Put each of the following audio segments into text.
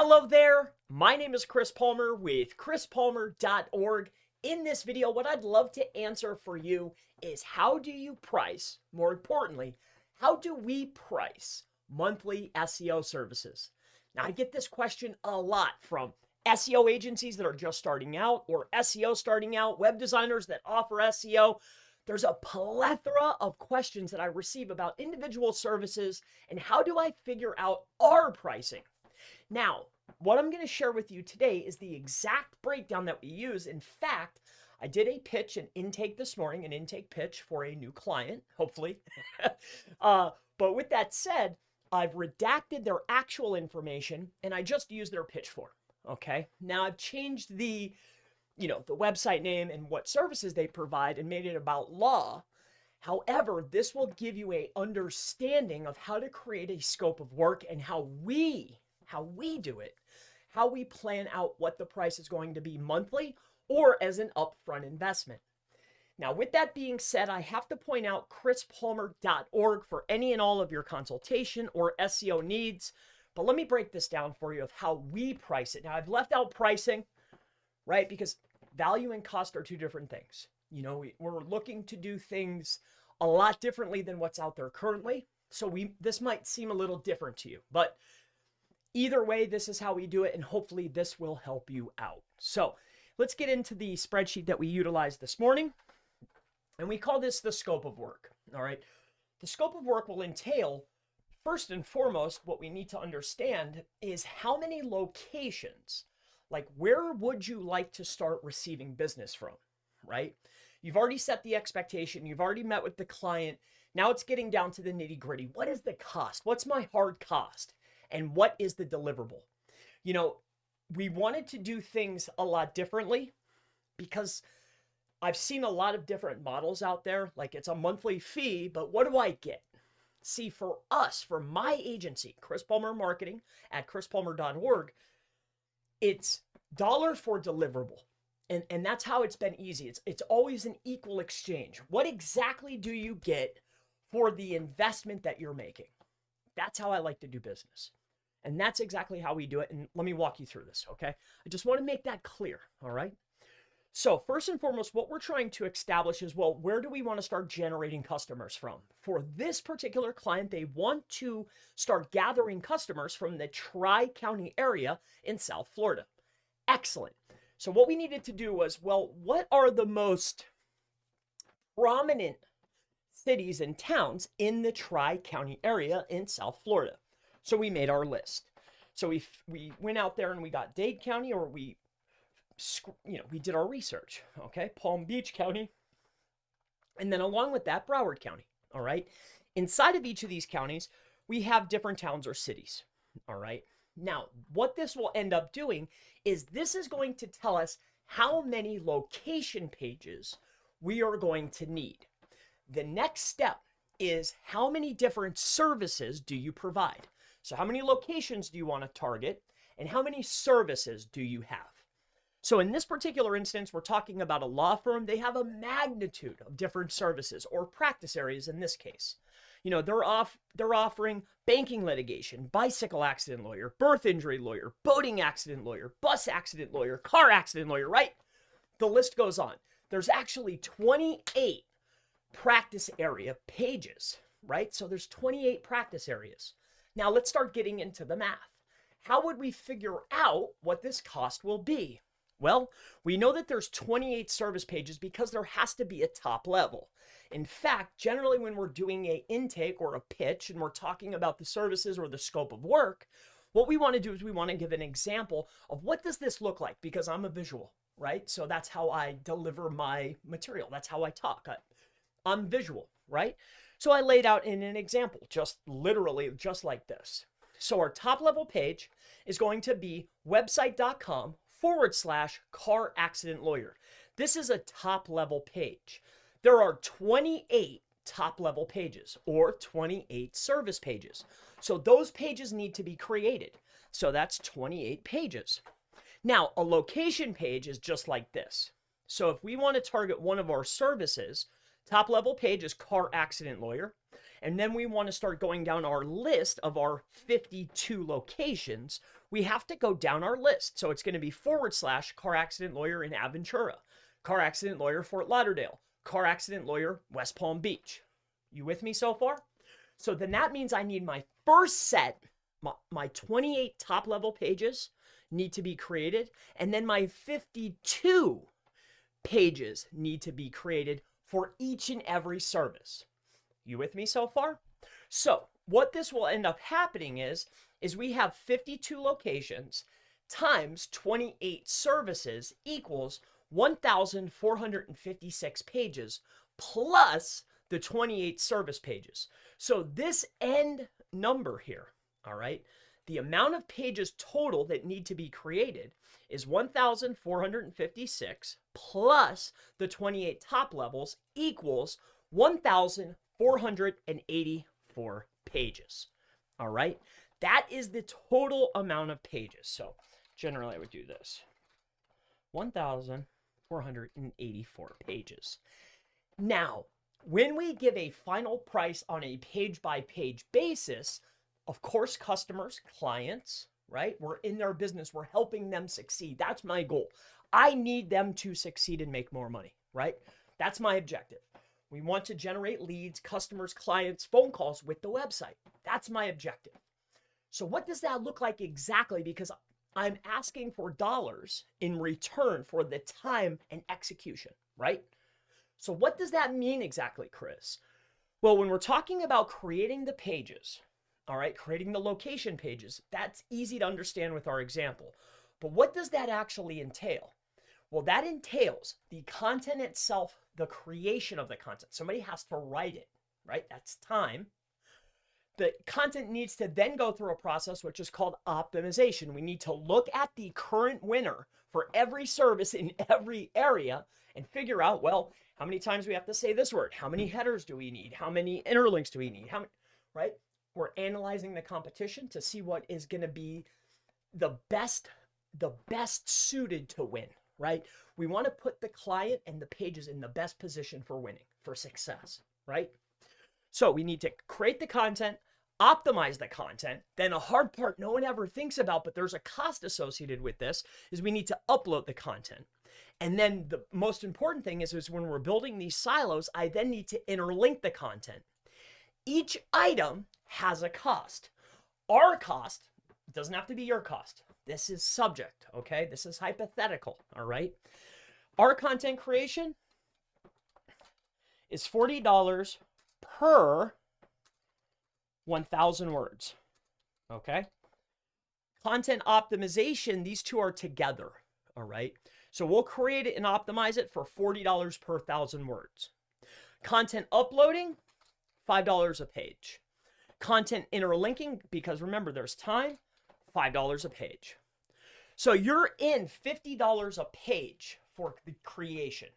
Hello there, my name is Chris Palmer with chrispalmer.org. In this video, what I'd love to answer for you is how do you price, more importantly, how do we price monthly SEO services? Now, I get this question a lot from SEO agencies that are just starting out or SEO starting out, web designers that offer SEO. There's a plethora of questions that I receive about individual services and how do I figure out our pricing? Now, what I'm going to share with you today is the exact breakdown that we use. In fact, I did a pitch, an intake this morning, an intake pitch for a new client, hopefully. But with that said, I've redacted their actual information and I just used their pitch form. Okay. Now I've changed the website name and what services they provide and made it about law. However, this will give you an understanding of how to create a scope of work and how we do it, how we plan out what the price is going to be monthly or as an upfront investment. Now, with that being said, I have to point out chrispalmer.org for any and all of your consultation or SEO needs. But let me break this down for you of how we price it. Now, I've left out pricing, right? Because value and cost are two different things. We're looking to do things a lot differently than what's out there currently. So this might seem a little different to you, but either way, this is how we do it, and hopefully this will help you out. So let's get into the spreadsheet that we utilized this morning, and we call this the scope of work, all right? The scope of work will entail, first and foremost, what we need to understand is how many locations, like where would you like to start receiving business from, right? You've already set the expectation. You've already met with the client. Now it's getting down to the nitty gritty. What is the cost? What's my hard cost? And what is the deliverable? We wanted to do things a lot differently because I've seen a lot of different models out there. Like it's a monthly fee, but what do I get? See, for us, for my agency, Chris Palmer Marketing at chrispalmer.org, it's dollar for deliverable. And that's how it's been easy. It's always an equal exchange. What exactly do you get for the investment that you're making? That's how I like to do business. And that's exactly how we do it. And let me walk you through this, okay? I just want to make that clear, all right? So first and foremost, what we're trying to establish is, well, where do we want to start generating customers from? For this particular client, they want to start gathering customers from the Tri-County area in South Florida. Excellent. So what we needed to do was, well, what are the most prominent cities and towns in the Tri-County area in South Florida? So we made our list. So we went out there and we got Dade County, or we did our research, okay? Palm Beach County. And then along with that, Broward County, all right? Inside of each of these counties, we have different towns or cities, all right? Now, what this will end up doing is this is going to tell us how many location pages we are going to need. The next step is how many different services do you provide? So how many locations do you want to target and how many services do you have? So in this particular instance, we're talking about a law firm. They have a magnitude of different services or practice areas in this case. They're offering banking litigation, bicycle accident lawyer, birth injury lawyer, boating accident lawyer, bus accident lawyer, car accident lawyer, right? The list goes on. There's actually 28 practice area pages, right? So there's 28 practice areas. Now let's start getting into the math. How would we figure out what this cost will be? Well, we know that there's 28 service pages because there has to be a top level. In fact, generally when we're doing an intake or a pitch and we're talking about the services or the scope of work, what we want to do is we want to give an example of what does this look like, because I'm a visual, right? So that's how I deliver my material. That's how I talk. I'm visual, right? So I laid out in an example, just literally just like this. So our top level page is going to be website.com/car accident lawyer. This is a top level page. There are 28 top level pages or 28 service pages. So those pages need to be created. So that's 28 pages. Now, a location page is just like this. So if we want to target one of our services, top level page is car accident lawyer. and then we want to start going down our list of our 52 locations, we have to go down our list. So it's going to be / car accident lawyer in Aventura, car accident lawyer Fort Lauderdale, car accident lawyer West Palm Beach. You with me so far? So then that means I need my first set, my 28 top level pages need to be created, and then my 52 pages need to be created for each and every service. You with me so far? So what this will end up happening is we have 52 locations times 28 services equals 1,456 pages plus the 28 service pages. So this end number here, all right, the amount of pages total that need to be created is 1,456 plus the 28 top levels equals 1,484 pages. All right, that is the total amount of pages. So generally I would do this, 1,484 pages. Now, when we give a final price on a page-by-page basis, of course, customers, clients, right? We're in their business. We're helping them succeed. That's my goal. I need them to succeed and make more money, right? That's my objective. We want to generate leads, customers, clients, phone calls with the website. That's my objective. So what does that look like exactly? Because I'm asking for dollars in return for the time and execution, right? So what does that mean exactly, Chris? Well, when we're talking about creating the pages, all right, creating the location pages, that's easy to understand with our example. But what does that actually entail? Well, that entails the content itself, the creation of the content. Somebody has to write it, right? That's time. The content needs to then go through a process which is called optimization. We need to look at the current winner for every service in every area and figure out, well, how many times we have to say this word? How many headers do we need? How many interlinks do we need? How many, right? We're analyzing the competition to see what is going to be the best suited to win, right? We want to put the client and the pages in the best position for winning, for success, right? So we need to create the content, optimize the content. Then a hard part no one ever thinks about, but there's a cost associated with this, is we need to upload the content. And then the most important thing is when we're building these silos, I then need to interlink the content. Each item has a cost. Our cost doesn't have to be your cost. This is subject, okay? This is hypothetical, all right? Our content creation is $40 per 1,000 words, okay? Content optimization, these two are together, all right? So we'll create it and optimize it for $40 per 1,000 words. Content uploading, $5 a page. Content interlinking, because remember there's time, $5 a page. So you're in $50 a page for the creation.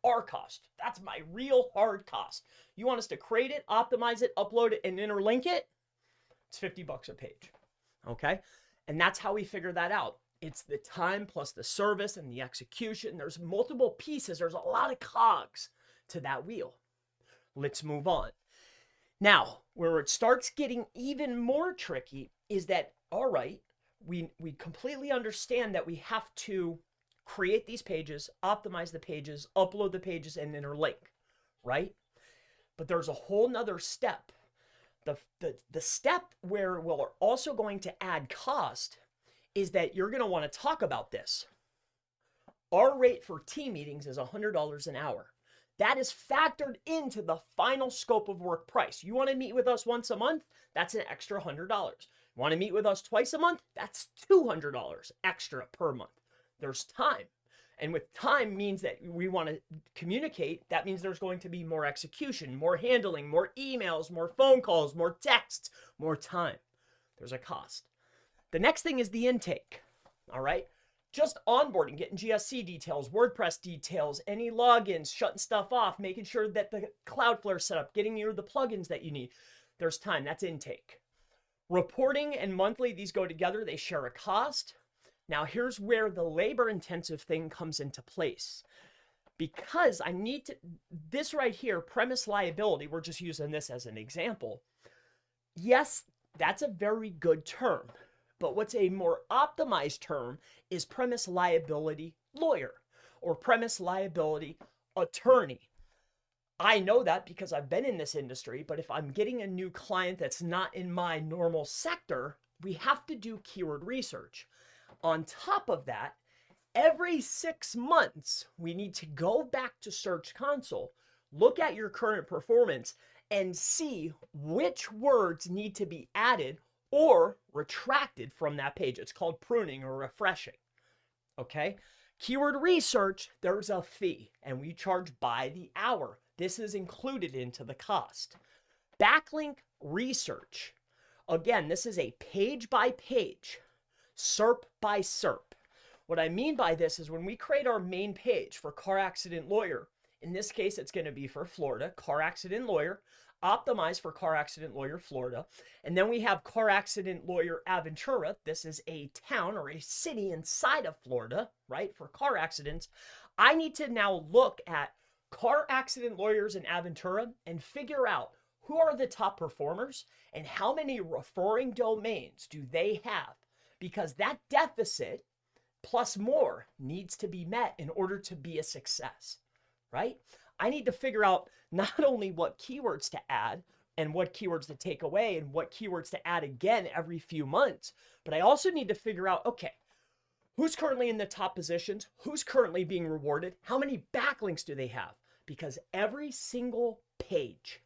Our cost, that's my real hard cost. You want us to create it, optimize it, upload it, and interlink it? It's $50 a page, okay? And that's how we figure that out. It's the time plus the service and the execution. There's multiple pieces. There's a lot of cogs to that wheel. Let's move on. Now, where it starts getting even more tricky is that, all right, we completely understand that we have to create these pages, optimize the pages, upload the pages, and interlink, right? But there's a whole nother step. The step where we're also going to add cost is that you're going to want to talk about this. Our rate for team meetings is $100 an hour. That is factored into the final scope of work price. You want to meet with us once a month? That's an extra $100. Want to meet with us twice a month? That's $200 extra per month. There's time. And with time means that we want to communicate. That means there's going to be more execution, more handling, more emails, more phone calls, more texts, more time. There's a cost. The next thing is the intake, all right? Just onboarding, getting GSC details, WordPress details, any logins, shutting stuff off, making sure that the Cloudflare set up, getting you the plugins that you need. There's time, that's intake. Reporting and monthly, these go together, they share a cost. Now here's where the labor-intensive thing comes into place. because I need to, this right here, premise liability, we're just using this as an example. Yes, that's a very good term, but what's a more optimized term is premise liability lawyer or premise liability attorney. I know that because I've been in this industry, but if I'm getting a new client that's not in my normal sector, we have to do keyword research. On top of that, every 6 months, we need to go back to Search Console, look at your current performance, and see which words need to be added or retracted from that page. It's called pruning or refreshing. Okay? Keyword research, there's a fee, and we charge by the hour. This is included into the cost. Backlink research. Again, this is a page by page, SERP by SERP. What I mean by this is when we create our main page for car accident lawyer, in this case, it's going to be for Florida, car accident lawyer, optimized for car accident lawyer, Florida. And then we have car accident lawyer Aventura. This is a town or a city inside of Florida, right? For car accidents. I need to now look at car accident lawyers in Aventura and figure out who are the top performers and how many referring domains do they have, because that deficit plus more needs to be met in order to be a success, right? I need to figure out not only what keywords to add and what keywords to take away and what keywords to add again every few months, but I also need to figure out, okay, who's currently in the top positions? Who's currently being rewarded? How many backlinks do they have? Because every single page,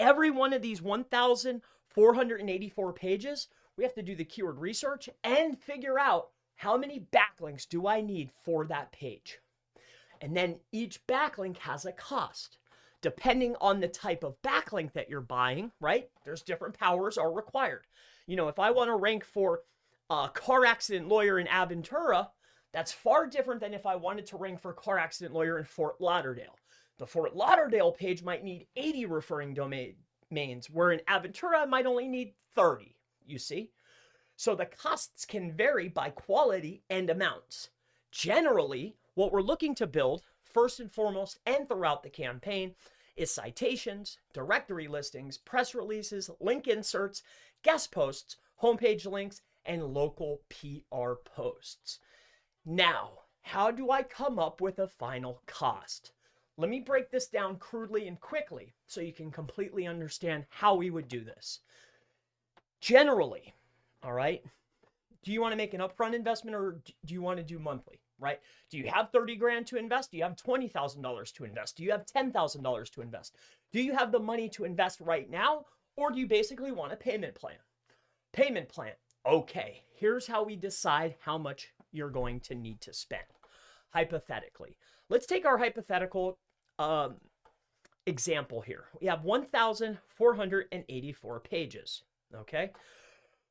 every one of these 1,484 pages, we have to do the keyword research and figure out how many backlinks do I need for that page. And then each backlink has a cost. Depending on the type of backlink that you're buying, right? There's different powers are required. You know, if I want to rank for a car accident lawyer in Aventura, that's far different than if I wanted to rank for car accident lawyer in Fort Lauderdale. The Fort Lauderdale page might need 80 referring domains, where in Aventura I might only need 30, you see? So the costs can vary by quality and amounts. Generally, what we're looking to build, first and foremost and throughout the campaign, is citations, directory listings, press releases, link inserts, guest posts, homepage links, and local PR posts. Now, how do I come up with a final cost? Let me break this down crudely and quickly so you can completely understand how we would do this. Generally, all right, do you want to make an upfront investment or do you want to do monthly, right? Do you have 30 grand to invest? Do you have $20,000 to invest? Do you have $10,000 to invest? Do you have the money to invest right now? Or do you basically want a payment plan? Payment plan. Okay, here's how we decide how much you're going to need to spend. Hypothetically, let's take our hypothetical example here. We have 1,484 pages, okay?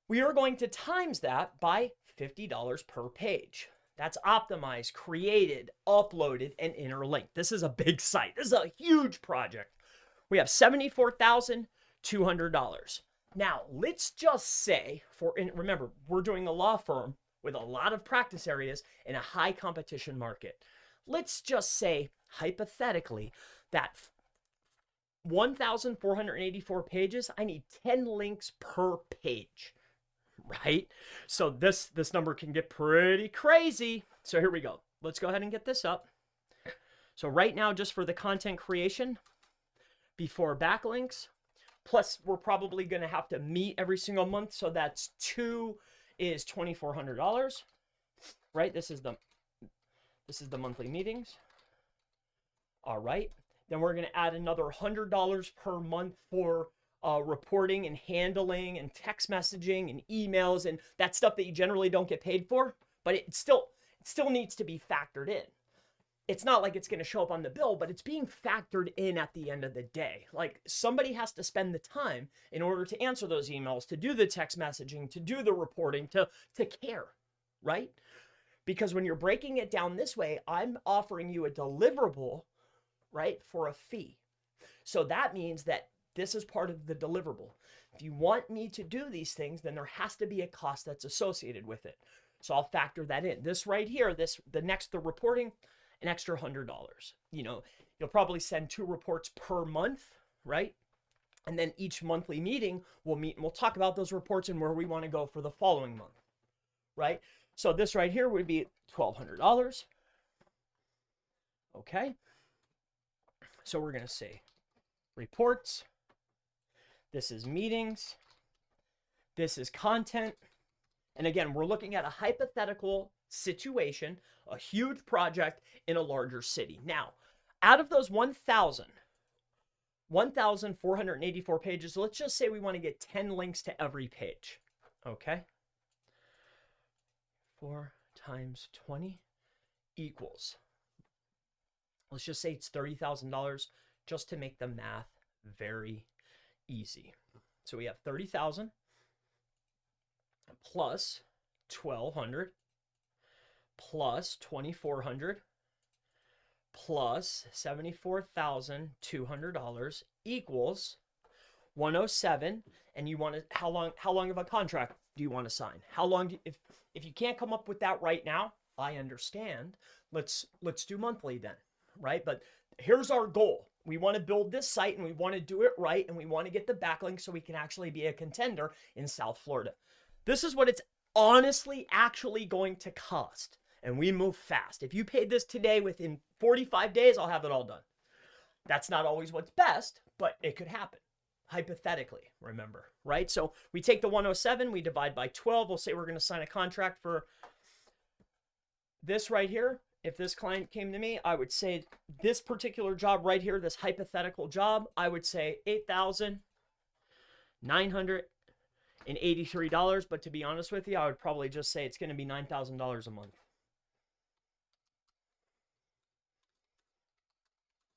We are going to times that by $50 per page. That's optimized, created, uploaded, and interlinked. This is a big site. This is a huge project. We have $74,200. Now, let's just say, remember, we're doing a law firm with a lot of practice areas in a high competition market. Let's just say, hypothetically, that 1,484 pages, I need 10 links per page, right? So this number can get pretty crazy. So here we go. Let's go ahead and get this up. So right now, just for the content creation, before backlinks, plus we're probably going to have to meet every single month. So that's is $2,400, right? This is the monthly meetings. All right. Then we're going to add another $100 per month for reporting and handling and text messaging and emails and that stuff that you generally don't get paid for, but it still needs to be factored in. It's not like it's going to show up on the bill, but it's being factored in at the end of the day. Like somebody has to spend the time in order to answer those emails, to do the text messaging, to do the reporting, to care, right? Because when you're breaking it down this way, I'm offering you a deliverable, right, for a fee. So that means that this is part of the deliverable. If you want me to do these things, then there has to be a cost that's associated with it. So I'll factor that in. This right here, the reporting, an extra $100. You know, you'll probably send 2 reports per month, right? And then each monthly meeting, we'll meet and we'll talk about those reports and where we want to go for the following month, right? So this right here would be $1,200. Okay. So we're going to say reports. This is meetings. This is content. And again, we're looking at a hypothetical situation, a huge project in a larger city. Now, out of those 1,484 pages, let's just say we want to get 10 links to every page. Okay. 4 times 20 equals, let's just say it's $30,000 just to make the math very easy. So we have 30,000 plus 1,200 plus 2,400 plus $74,200 equals 107. And you want to, how long of a contract do you want to sign? How long if you can't come up with that right now, I understand. Let's do monthly then, right? But here's our goal. We want to build this site and we want to do it right, and we want to get the backlink so we can actually be a contender in South Florida. This is what it's honestly actually going to cost. And we move fast. If you paid this today, within 45 days, I'll have it all done. That's not always what's best, but it could happen. Hypothetically, remember, right? So we take the 107, we divide by 12. We'll say we're going to sign a contract for this right here. If this client came to me, I would say this particular job right here, this hypothetical job, I would say $8,983. But to be honest with you, I would probably just say it's going to be $9,000 a month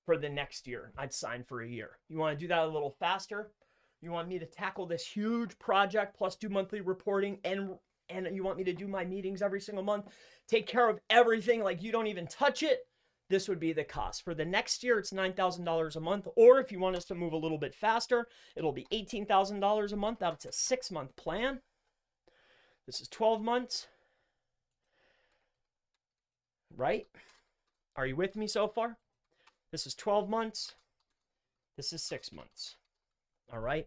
for the next year. I'd sign for a year. You want to do that a little faster? You want me to tackle this huge project plus do monthly reporting, and you want me to do my meetings every single month, take care of everything like you don't even touch it? This would be the cost. For the next year, it's $9,000 a month. Or if you want us to move a little bit faster, it'll be $18,000 a month. That's a 6-month plan. This is 12 months. Right? Are you with me so far? This is 12 months. This is 6 months. All right.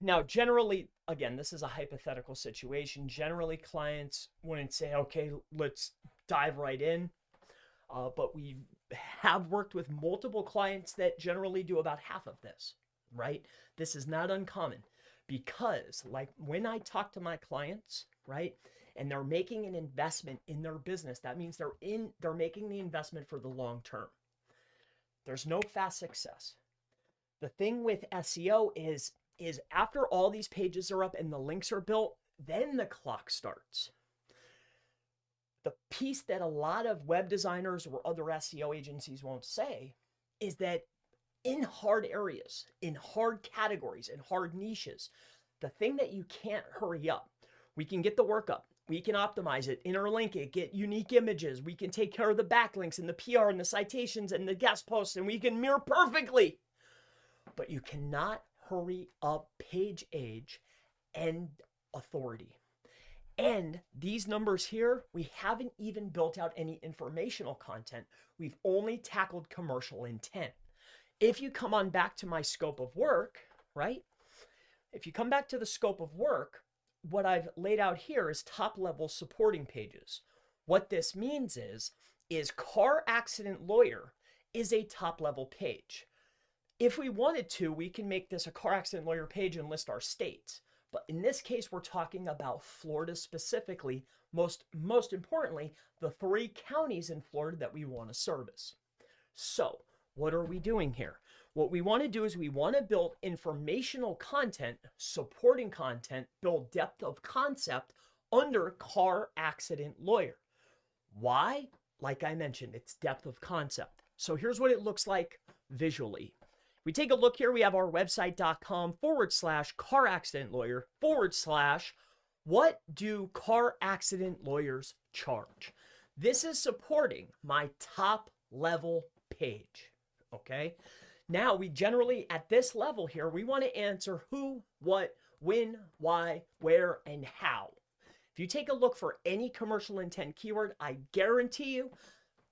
Now, generally, again, this is a hypothetical situation. Generally, clients wouldn't say, okay, let's dive right in. But we have worked with multiple clients that generally do about half of this, right? This is not uncommon because, like, when I talk to my clients, right, and they're making an investment in their business, that means they're making the investment for the long term. There's no fast success. The thing with SEO is after all these pages are up and the links are built, then the clock starts. The piece that a lot of web designers or other SEO agencies won't say is that in hard areas, in hard categories, in hard niches, the thing that you can't hurry up, we can get the work up, we can optimize it, interlink it, get unique images, we can take care of the backlinks and the PR and the citations and the guest posts, and we can mirror perfectly. But you cannot hurry up page age and authority. And these numbers here, we haven't even built out any informational content. We've only tackled commercial intent. If you come on back to my scope of work, right? If you come back to the scope of work, what I've laid out here is top-level supporting pages. What this means is car accident lawyer is a top-level page. If we wanted to, we can make this a car accident lawyer page and list our states. But in this case, we're talking about Florida specifically, most importantly, the 3 counties in Florida that we want to service. So what are we doing here? What we want to do is we want to build informational content, supporting content, build depth of concept under car accident lawyer. Why? Like I mentioned, it's depth of concept. So here's what it looks like visually. We take a look here, we have our website.com/car accident lawyer / what do car accident lawyers charge? This is supporting my top level page. Okay. Now we generally at this level here, we want to answer who, what, when, why, where, and how. If you take a look for any commercial intent keyword, I guarantee you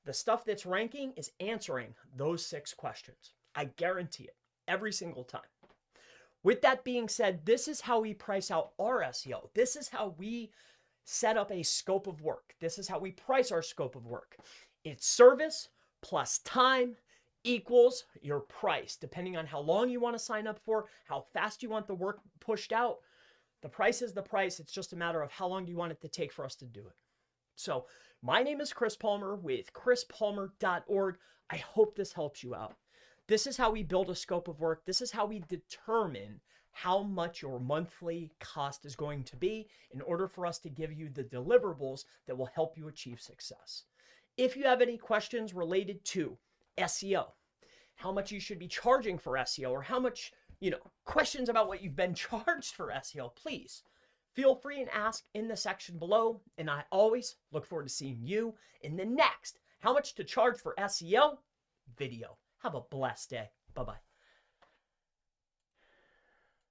The stuff that's ranking is answering those 6 questions. I guarantee it every single time. With that being said, this is how we price out our SEO. This is how we set up a scope of work. This is how we price our scope of work. It's service plus time equals your price. Depending on how long you want to sign up for, how fast you want the work pushed out, the price is the price. It's just a matter of how long do you want it to take for us to do it. So my name is Chris Palmer with chrispalmer.org. I hope this helps you out. This is how we build a scope of work. This is how we determine how much your monthly cost is going to be in order for us to give you the deliverables that will help you achieve success. If you have any questions related to SEO, how much you should be charging for SEO, or how much, questions about what you've been charged for SEO, please feel free and ask in the section below. And I always look forward to seeing you in the next How Much to Charge for SEO video. Have a blessed day. Bye-bye.